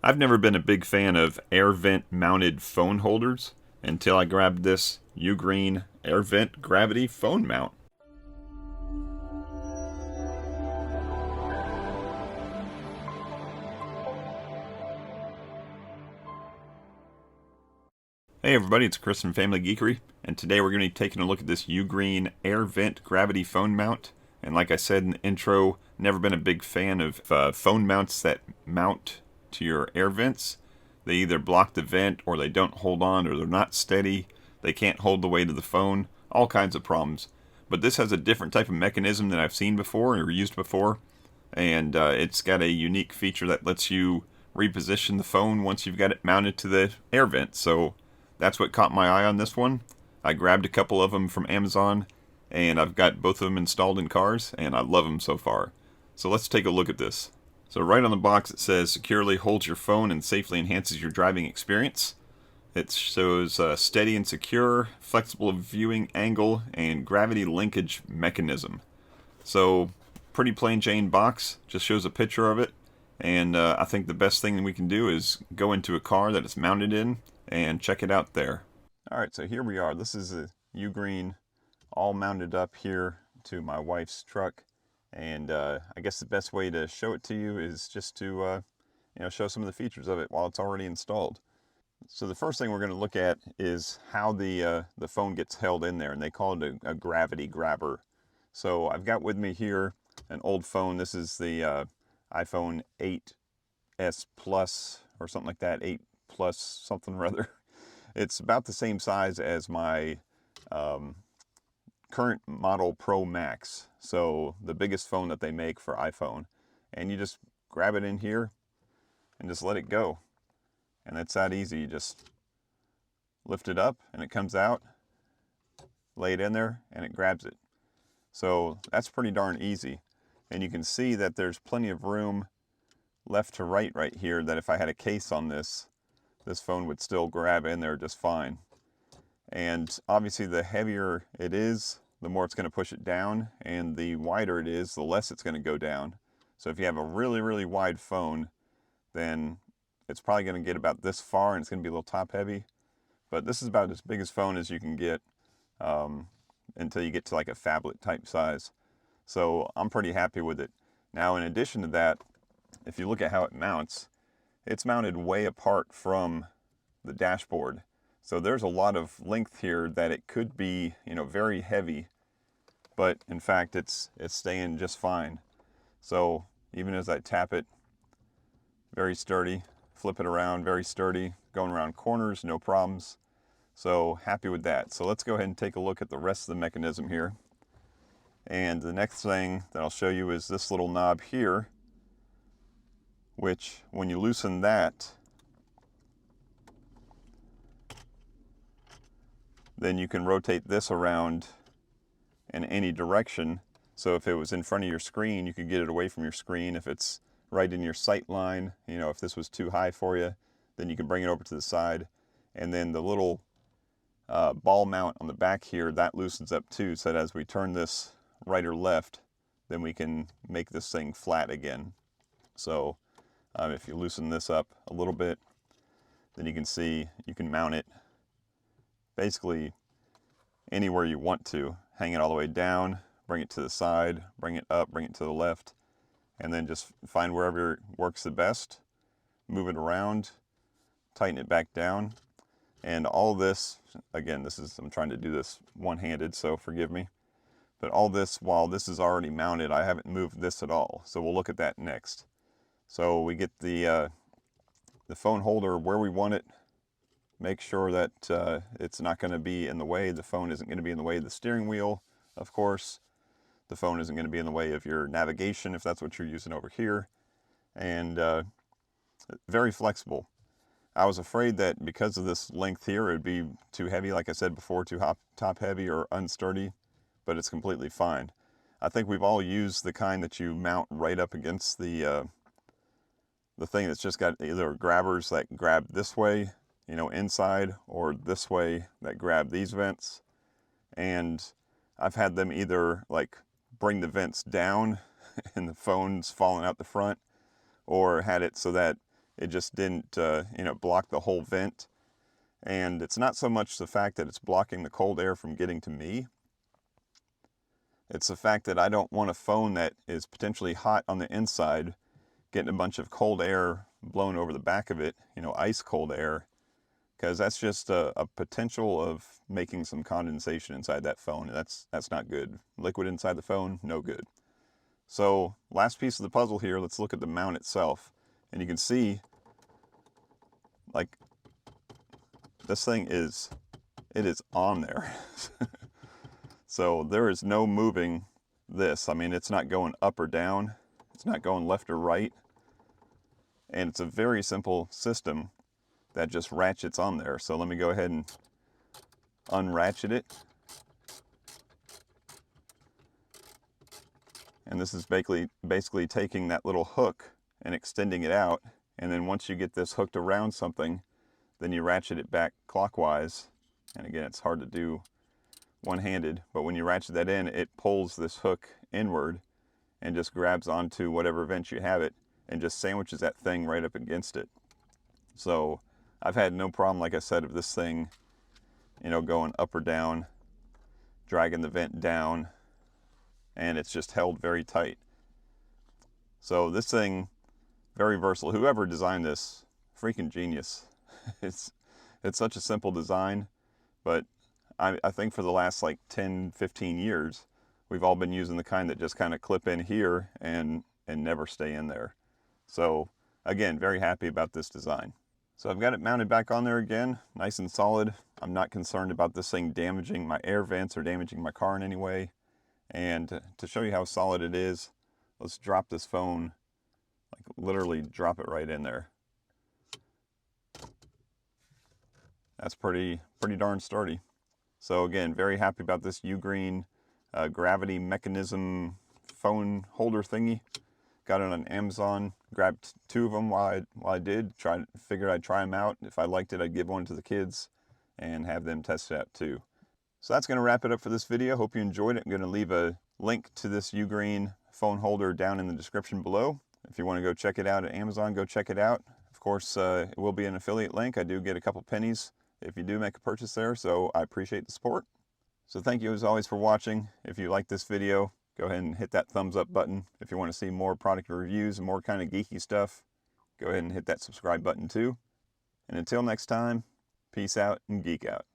I've never been a big fan of air vent mounted phone holders until I grabbed this UGREEN air vent gravity phone mount. Hey everybody, it's Chris from FamilyGeekery, and today we're going to be taking a look at this UGREEN air vent gravity phone mount. And like I said in the intro, never been a big fan of phone mounts that mount to your air vents. They either block the vent, or they don't hold on, or they're not steady. They can't hold the weight of the phone. All kinds of problems. But this has a different type of mechanism than I've seen before or used before. And it's got a unique feature that lets you reposition the phone once you've got it mounted to the air vent. So that's what caught my eye on this one. I grabbed a couple of them from Amazon, and I've got both of them installed in cars, and I love them so far. So let's take a look at this. So right on the box it says, securely holds your phone and safely enhances your driving experience. It shows steady and secure, flexible viewing angle, and gravity linkage mechanism. So pretty plain Jane box, just shows a picture of it. And I think the best thing we can do is go into a car that it's mounted in and check it out there. Alright, so here we are. This is a UGREEN all mounted up here to my wife's truck. And I guess the best way to show it to you is just to show some of the features of it while it's already installed. So the first thing we're going to look at is how the phone gets held in there, and they call it a gravity grabber. So I've got with me here an old phone. This is the iPhone 8s Plus or something like that, 8 Plus something or other. It's about the same size as my current model Pro Max, so the biggest phone that they make for iPhone. And you just grab it in here and just let it go. And it's that easy. You just lift it up and it comes out, lay it in there, and it grabs it. So that's pretty darn easy. And you can see that there's plenty of room left to right here, that if I had a case on this phone would still grab in there just fine. And obviously the heavier it is, the more it's going to push it down, and the wider it is, the less it's going to go down. So if you have a really, really wide phone, then it's probably going to get about this far, and it's going to be a little top heavy. But this is about as big a phone as you can get until you get to like a phablet type size. So I'm pretty happy with it. Now, in addition to that, if you look at how it mounts, it's mounted way apart from the dashboard. So there's a lot of length here that it could be, very heavy, but in fact it's staying just fine. So even as I tap it, very sturdy, flip it around, very sturdy, going around corners, no problems. So happy with that. So let's go ahead and take a look at the rest of the mechanism here. And the next thing that I'll show you is this little knob here, which when you loosen that, then you can rotate this around in any direction. So if it was in front of your screen, you could get it away from your screen. If it's right in your sight line, if this was too high for you, then you can bring it over to the side. And then the little ball mount on the back here, that loosens up too, so that as we turn this right or left, then we can make this thing flat again. So if you loosen this up a little bit, then you can see you can mount it basically anywhere you want to. Hang it all the way down, bring it to the side, bring it up, bring it to the left, and then just find wherever works the best, move it around, tighten it back down. And all this, again, I'm trying to do this one-handed, so forgive me. But all this, while this is already mounted, I haven't moved this at all. So we'll look at that next. So we get the phone holder where we want it. Make sure that it's not going to be in the way. The phone isn't going to be in the way of the steering wheel, of course. The phone isn't going to be in the way of your navigation if that's what you're using over here. And very flexible. I was afraid that because of this length here, it would be too heavy, like I said before, too top heavy or unsturdy, but it's completely fine. I think we've all used the kind that you mount right up against the thing that's just got either grabbers that grab this way, inside, or this way that grab these vents. And I've had them either like bring the vents down and the phone's falling out the front, or had it so that It just didn't, block the whole vent. And it's not so much the fact that it's blocking the cold air from getting to me. It's the fact that I don't want a phone that is potentially hot on the inside, getting a bunch of cold air blown over the back of it, ice cold air, because that's just a potential of making some condensation inside that phone. And that's not good. Liquid inside the phone, no good. So last piece of the puzzle here, let's look at the mount itself. And you can see, like, this thing is on there. So there is no moving this. I mean, it's not going up or down. It's not going left or right. And it's a very simple system that just ratchets on there. So let me go ahead and unratchet it. And this is basically taking that little hook and extending it out. And then once you get this hooked around something, then you ratchet it back clockwise. And again, it's hard to do one-handed, but when you ratchet that in, it pulls this hook inward and just grabs onto whatever vent you have it and just sandwiches that thing right up against it. So I've had no problem, like I said, of this thing, going up or down, dragging the vent down, and it's just held very tight. So this thing, very versatile. Whoever designed this, freaking genius. It's such a simple design, but I think for the last like 10, 15 years, we've all been using the kind that just kind of clip in here and never stay in there. So again, very happy about this design. So I've got it mounted back on there again, nice and solid. I'm not concerned about this thing damaging my air vents or damaging my car in any way. And to show you how solid it is, let's drop this phone, like literally drop it right in there. That's pretty darn sturdy. So again, very happy about this UGREEN gravity mechanism phone holder thingy. Got it on Amazon. Grabbed 2 of them while I did. Figured I'd try them out. If I liked it, I'd give one to the kids and have them test it out too. So that's going to wrap it up for this video. Hope you enjoyed it. I'm going to leave a link to this UGREEN phone holder down in the description below. If you want to go check it out at Amazon, go check it out. Of course, it will be an affiliate link. I do get a couple pennies if you do make a purchase there, so I appreciate the support. So thank you as always for watching. If you like this video, go ahead and hit that thumbs up button. If you want to see more product reviews and more kind of geeky stuff, go ahead and hit that subscribe button too. And until next time, peace out and geek out.